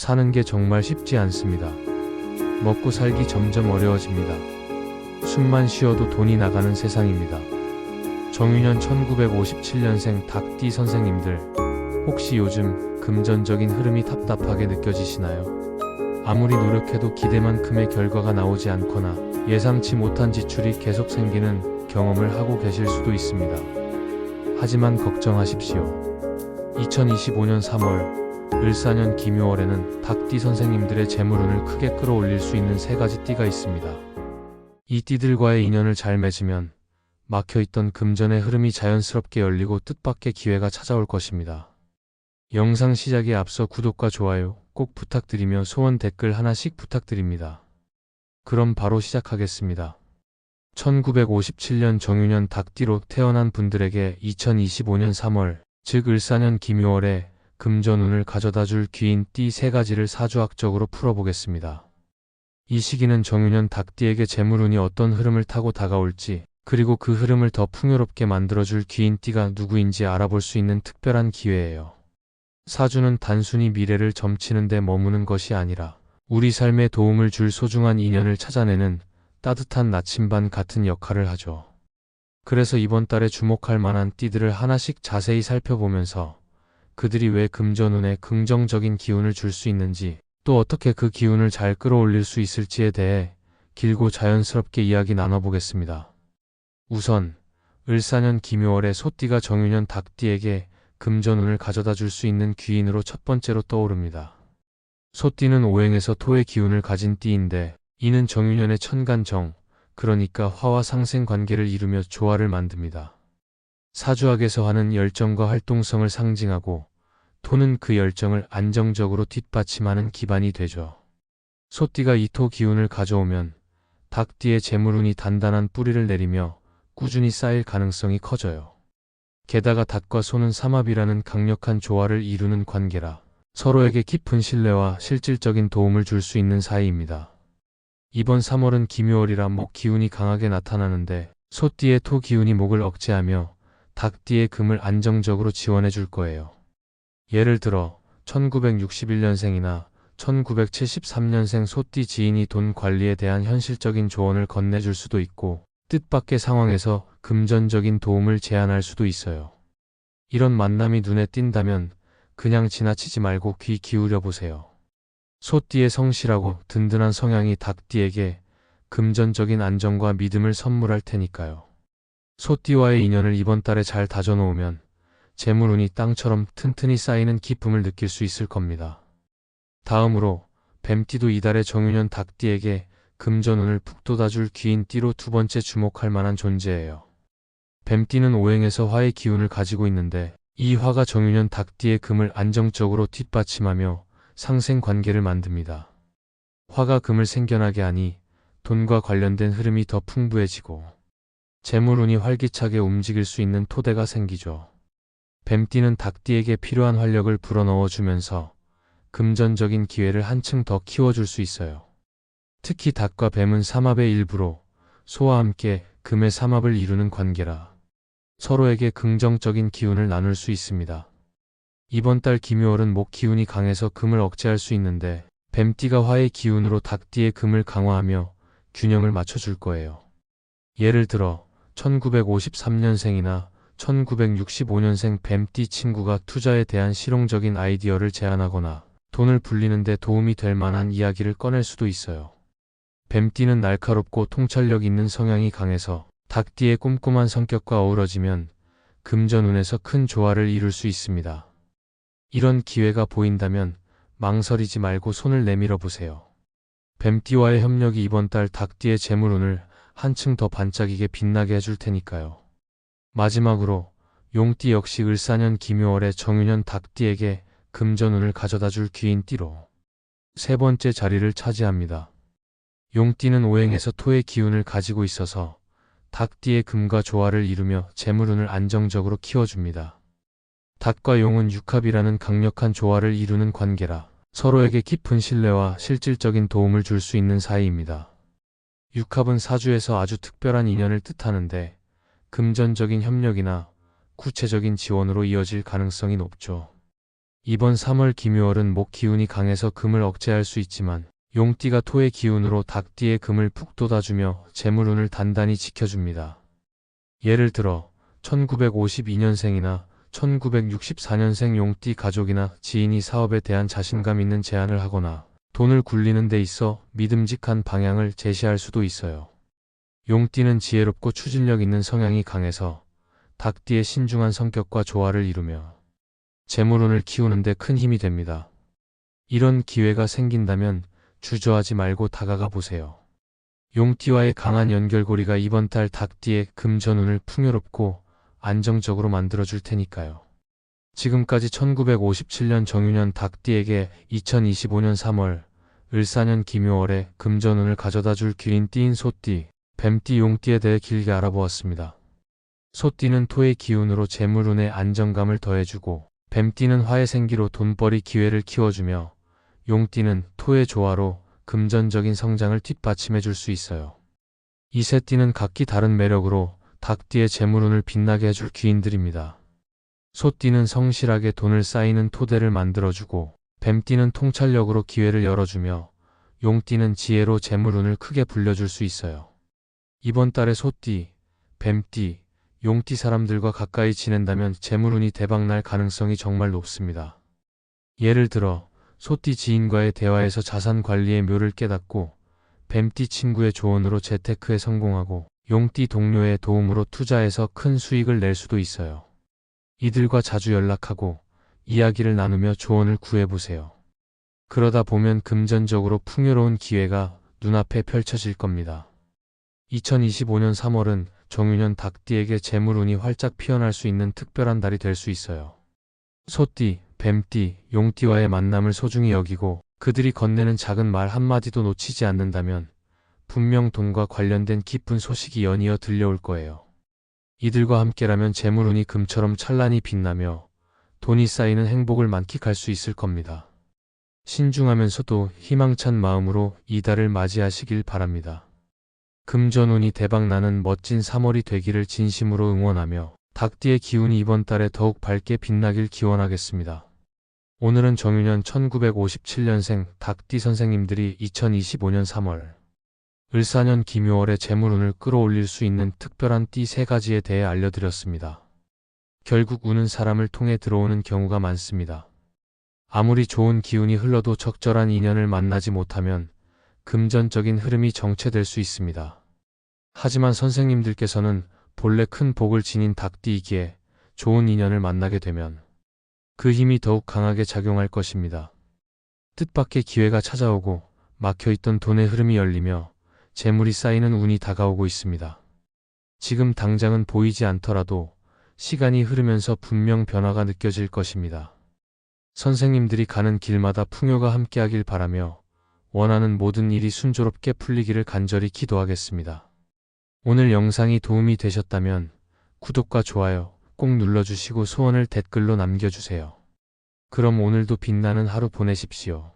사는 게 정말 쉽지 않습니다. 먹고 살기 점점 어려워집니다. 숨만 쉬어도 돈이 나가는 세상입니다. 정윤현 1957년생 닭띠 선생님들, 혹시 요즘 금전적인 흐름이 답답하게 느껴지시나요? 아무리 노력해도 기대만큼의 결과가 나오지 않거나 예상치 못한 지출이 계속 생기는 경험을 하고 계실 수도 있습니다. 하지만 걱정하십시오. 2025년 3월 을사년 기묘월에는 닭띠 선생님들의 재물운을 크게 끌어올릴 수 있는 3가지 띠가 있습니다. 이 띠들과의 인연을 잘 맺으면 막혀있던 금전의 흐름이 자연스럽게 열리고 뜻밖의 기회가 찾아올 것입니다. 영상 시작에 앞서 구독과 좋아요 꼭 부탁드리며 소원 댓글 하나씩 부탁드립니다. 그럼 바로 시작하겠습니다. 1957년 정윤현 닭띠로 태어난 분들에게 2025년 3월, 즉 을사년 기묘월에 금전운을 가져다줄 귀인 띠 3가지를 사주학적으로 풀어보겠습니다. 이 시기는 정윤현 닭띠에게 재물운이 어떤 흐름을 타고 다가올지, 그리고 그 흐름을 더 풍요롭게 만들어줄 귀인 띠가 누구인지 알아볼 수 있는 특별한 기회예요. 사주는 단순히 미래를 점치는 데 머무는 것이 아니라 우리 삶에 도움을 줄 소중한 인연을 찾아내는 따뜻한 나침반 같은 역할을 하죠. 그래서 이번 달에 주목할 만한 띠들을 하나씩 자세히 살펴보면서 그들이 왜 금전운에 긍정적인 기운을 줄 수 있는지, 또 어떻게 그 기운을 잘 끌어올릴 수 있을지에 대해 길고 자연스럽게 이야기 나눠보겠습니다. 우선 을사년 기묘월에 소띠가 정윤현 닭띠에게 금전운을 가져다 줄 수 있는 귀인으로 첫 번째로 떠오릅니다. 소띠는 오행에서 토의 기운을 가진 띠인데, 이는 정윤현의 천간정, 그러니까 화와 상생 관계를 이루며 조화를 만듭니다. 사주학에서 화는 열정과 활동성을 상징하고, 토는 그 열정을 안정적으로 뒷받침하는 기반이 되죠. 소띠가 이 토 기운을 가져오면 닭띠의 재물운이 단단한 뿌리를 내리며 꾸준히 쌓일 가능성이 커져요. 게다가 닭과 소는 삼합이라는 강력한 조화를 이루는 관계라 서로에게 깊은 신뢰와 실질적인 도움을 줄 수 있는 사이입니다. 이번 3월은 기묘월이라 목 기운이 강하게 나타나는데, 소띠의 토 기운이 목을 억제하며 닭띠의 금을 안정적으로 지원해 줄 거예요. 예를 들어 1961년생이나 1973년생 소띠 지인이 돈 관리에 대한 현실적인 조언을 건네줄 수도 있고, 뜻밖의 상황에서 금전적인 도움을 제안할 수도 있어요. 이런 만남이 눈에 띈다면 그냥 지나치지 말고 귀 기울여 보세요. 소띠의 성실하고 든든한 성향이 닭띠에게 금전적인 안정과 믿음을 선물할 테니까요. 소띠와의 인연을 이번 달에 잘 다져놓으면 재물운이 땅처럼 튼튼히 쌓이는 기쁨을 느낄 수 있을 겁니다. 다음으로 뱀띠도 이달에 정윤현 닭띠에게 금전운을 푹 돋아줄 귀인 띠로 두 번째 주목할 만한 존재예요. 뱀띠는 오행에서 화의 기운을 가지고 있는데, 이 화가 정윤현 닭띠의 금을 안정적으로 뒷받침하며 상생 관계를 만듭니다. 화가 금을 생겨나게 하니 돈과 관련된 흐름이 더 풍부해지고 재물운이 활기차게 움직일 수 있는 토대가 생기죠. 뱀띠는 닭띠에게 필요한 활력을 불어넣어 주면서 금전적인 기회를 한층 더 키워줄 수 있어요. 특히 닭과 뱀은 삼합의 일부로 소와 함께 금의 삼합을 이루는 관계라 서로에게 긍정적인 기운을 나눌 수 있습니다. 이번 달 기묘월은 목 기운이 강해서 금을 억제할 수 있는데, 뱀띠가 화의 기운으로 닭띠의 금을 강화하며 균형을 맞춰줄 거예요. 예를 들어 1953년생이나 1965년생 뱀띠 친구가 투자에 대한 실용적인 아이디어를 제안하거나 돈을 불리는 데 도움이 될 만한 이야기를 꺼낼 수도 있어요. 뱀띠는 날카롭고 통찰력 있는 성향이 강해서 닭띠의 꼼꼼한 성격과 어우러지면 금전운에서 큰 조화를 이룰 수 있습니다. 이런 기회가 보인다면 망설이지 말고 손을 내밀어 보세요. 뱀띠와의 협력이 이번 달 닭띠의 재물운을 한층 더 반짝이게 빛나게 해줄 테니까요. 마지막으로 용띠 역시 을사년 기묘월에 정윤현 닭띠에게 금전운을 가져다줄 귀인 띠로 세 번째 자리를 차지합니다. 용띠는 오행에서 토의 기운을 가지고 있어서 닭띠의 금과 조화를 이루며 재물운을 안정적으로 키워줍니다. 닭과 용은 육합이라는 강력한 조화를 이루는 관계라 서로에게 깊은 신뢰와 실질적인 도움을 줄 수 있는 사이입니다. 육합은 사주에서 아주 특별한 인연을 뜻하는데, 금전적인 협력이나 구체적인 지원으로 이어질 가능성이 높죠. 이번 3월 김유월은 목 기운이 강해서 금을 억제할 수 있지만 용띠가 토의 기운으로 닭띠의 금을 푹 돋아주며 재물운을 단단히 지켜줍니다. 예를 들어 1952년생이나 1964년생 용띠 가족이나 지인이 사업에 대한 자신감 있는 제안을 하거나 돈을 굴리는 데 있어 믿음직한 방향을 제시할 수도 있어요. 용띠는 지혜롭고 추진력 있는 성향이 강해서 닭띠의 신중한 성격과 조화를 이루며 재물운을 키우는 데 큰 힘이 됩니다. 이런 기회가 생긴다면 주저하지 말고 다가가 보세요. 용띠와의 강한 연결고리가 이번 달 닭띠의 금전운을 풍요롭고 안정적으로 만들어줄 테니까요. 지금까지 1957년 정유년 닭띠에게 2025년 3월, 을사년 김요월에 금전운을 가져다줄 귀인 띠인 소띠, 뱀띠, 용띠에 대해 길게 알아보았습니다. 소띠는 토의 기운으로 재물운에 안정감을 더해주고 뱀띠는 화의 생기로 돈벌이 기회를 키워주며 용띠는 토의 조화로 금전적인 성장을 뒷받침해 줄 수 있어요. 이 세 띠는 각기 다른 매력으로 닭띠의 재물운을 빛나게 해줄 귀인들입니다. 소띠는 성실하게 돈을 쌓이는 토대를 만들어주고 뱀띠는 통찰력으로 기회를 열어주며 용띠는 지혜로 재물운을 크게 불려줄 수 있어요. 이번 달에 소띠, 뱀띠, 용띠 사람들과 가까이 지낸다면 재물운이 대박날 가능성이 정말 높습니다. 예를 들어 소띠 지인과의 대화에서 자산 관리의 묘를 깨닫고 뱀띠 친구의 조언으로 재테크에 성공하고 용띠 동료의 도움으로 투자해서 큰 수익을 낼 수도 있어요. 이들과 자주 연락하고 이야기를 나누며 조언을 구해보세요. 그러다 보면 금전적으로 풍요로운 기회가 눈앞에 펼쳐질 겁니다. 2025년 3월은 정유년 닭띠에게 재물운이 활짝 피어날 수 있는 특별한 달이 될 수 있어요. 소띠, 뱀띠, 용띠와의 만남을 소중히 여기고 그들이 건네는 작은 말 한마디도 놓치지 않는다면 분명 돈과 관련된 기쁜 소식이 연이어 들려올 거예요. 이들과 함께라면 재물운이 금처럼 찬란히 빛나며 돈이 쌓이는 행복을 만끽할 수 있을 겁니다. 신중하면서도 희망찬 마음으로 이 달을 맞이하시길 바랍니다. 금전운이 대박나는 멋진 3월이 되기를 진심으로 응원하며 닭띠의 기운이 이번 달에 더욱 밝게 빛나길 기원하겠습니다. 오늘은 정유년 1957년생 닭띠 선생님들이 2025년 3월, 을사년 김요월의 재물운을 끌어올릴 수 있는 특별한 띠 3가지에 대해 알려드렸습니다. 결국 운은 사람을 통해 들어오는 경우가 많습니다. 아무리 좋은 기운이 흘러도 적절한 인연을 만나지 못하면 금전적인 흐름이 정체될 수 있습니다. 하지만 선생님들께서는 본래 큰 복을 지닌 닭띠이기에 좋은 인연을 만나게 되면 그 힘이 더욱 강하게 작용할 것입니다. 뜻밖의 기회가 찾아오고 막혀있던 돈의 흐름이 열리며 재물이 쌓이는 운이 다가오고 있습니다. 지금 당장은 보이지 않더라도 시간이 흐르면서 분명 변화가 느껴질 것입니다. 선생님들이 가는 길마다 풍요가 함께하길 바라며 원하는 모든 일이 순조롭게 풀리기를 간절히 기도하겠습니다. 오늘 영상이 도움이 되셨다면 구독과 좋아요 꼭 눌러주시고 소원을 댓글로 남겨주세요. 그럼 오늘도 빛나는 하루 보내십시오.